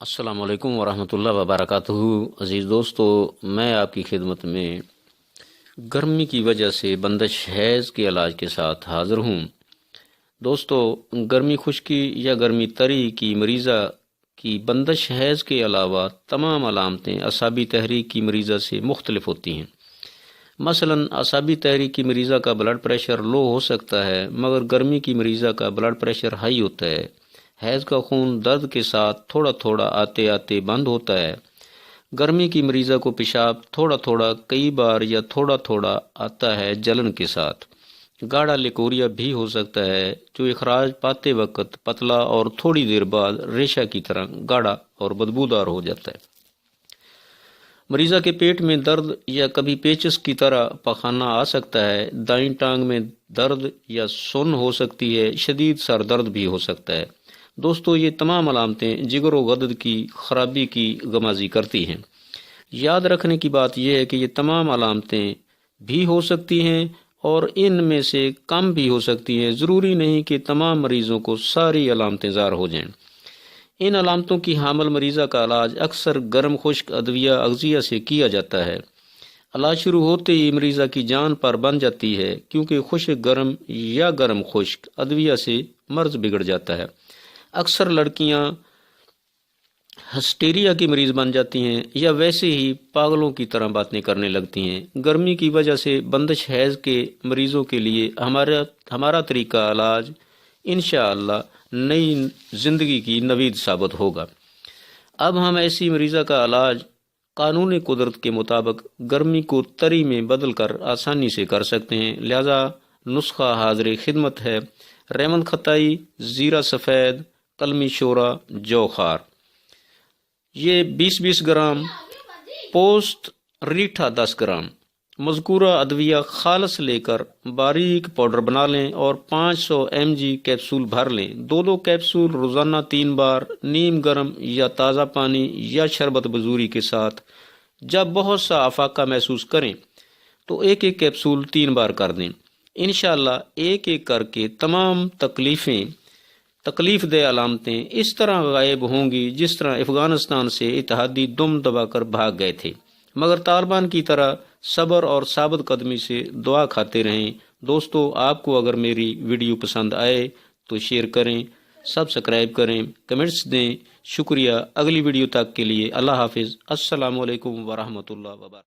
السلام علیکم ورحمۃ اللہ وبرکاتہ۔ عزیز دوستو، میں آپ کی خدمت میں گرمی کی وجہ سے بندش حیض کے علاج کے ساتھ حاضر ہوں۔ دوستو، گرمی خشکی یا گرمی تری کی مریضہ کی بندش حیض کے علاوہ تمام علامتیں اعصابی تحریک کی مریضہ سے مختلف ہوتی ہیں۔ مثلاً اعصابی تحریک کی مریضہ کا بلڈ پریشر لو ہو سکتا ہے، مگر گرمی کی مریضہ کا بلڈ پریشر ہائی ہوتا ہے۔ حیض کا خون درد کے ساتھ تھوڑا تھوڑا آتے آتے بند ہوتا ہے۔ گرمی کی مریضہ کو پیشاب تھوڑا تھوڑا کئی بار یا تھوڑا تھوڑا آتا ہے جلن کے ساتھ۔ گاڑھا لیکوریا بھی ہو سکتا ہے، جو اخراج پاتے وقت پتلا اور تھوڑی دیر بعد ریشہ کی طرح گاڑھا اور بدبودار ہو جاتا ہے۔ مریضہ کے پیٹ میں درد یا کبھی پیچس کی طرح پخانہ آ سکتا ہے۔ دائیں ٹانگ میں درد یا سن ہو سکتی ہے۔ شدید سر درد بھی ہو سکتا ہے۔ دوستو، یہ تمام علامتیں جگر و غدد کی خرابی کی غمازی کرتی ہیں۔ یاد رکھنے کی بات یہ ہے کہ یہ تمام علامتیں بھی ہو سکتی ہیں اور ان میں سے کم بھی ہو سکتی ہیں۔ ضروری نہیں کہ تمام مریضوں کو ساری علامتیں ظاہر ہو جائیں۔ ان علامتوں کی حامل مریضہ کا علاج اکثر گرم خشک ادویہ اغذیہ سے کیا جاتا ہے۔ علاج شروع ہوتے ہی مریضہ کی جان پر بن جاتی ہے، کیونکہ خشک گرم یا گرم خشک ادویہ سے مرض بگڑ جاتا ہے۔ اکثر لڑکیاں ہسٹیریا کی مریض بن جاتی ہیں یا ویسے ہی پاگلوں کی طرح باتیں کرنے لگتی ہیں۔ گرمی کی وجہ سے بندش حیض کے مریضوں کے لیے ہمارا طریقہ علاج انشاءاللہ نئی زندگی کی نوید ثابت ہوگا۔ اب ہم ایسی مریضہ کا علاج قانون قدرت کے مطابق گرمی کو تری میں بدل کر آسانی سے کر سکتے ہیں، لہذا نسخہ حاضر خدمت ہے۔ ریمن خطائی، زیرہ سفید، قلمی شورا، جو خار، یہ 20-20 گرام، پوست ریٹھا 10 گرام۔ مذکورہ ادویہ خالص لے کر باریک پاؤڈر بنا لیں اور 500 mg کیپسول بھر لیں۔ 2 کیپسول روزانہ 3 بار نیم گرم یا تازہ پانی یا شربت بزوری کے ساتھ۔ جب بہت سا افاقہ محسوس کریں تو ایک کیپسول 3 بار کر دیں۔ انشاءاللہ ایک ایک کر کے تمام تکلیف دہ علامتیں اس طرح غائب ہوں گی جس طرح افغانستان سے اتحادی دم دبا کر بھاگ گئے تھے، مگر طالبان کی طرح صبر اور ثابت قدمی سے دعا کھاتے رہیں۔ دوستو، آپ کو اگر میری ویڈیو پسند آئے تو شیئر کریں، سبسکرائب کریں، کمنٹس دیں۔ شکریہ۔ اگلی ویڈیو تک کے لیے اللہ حافظ۔ السلام علیکم ورحمۃ اللہ وبرکاتہ۔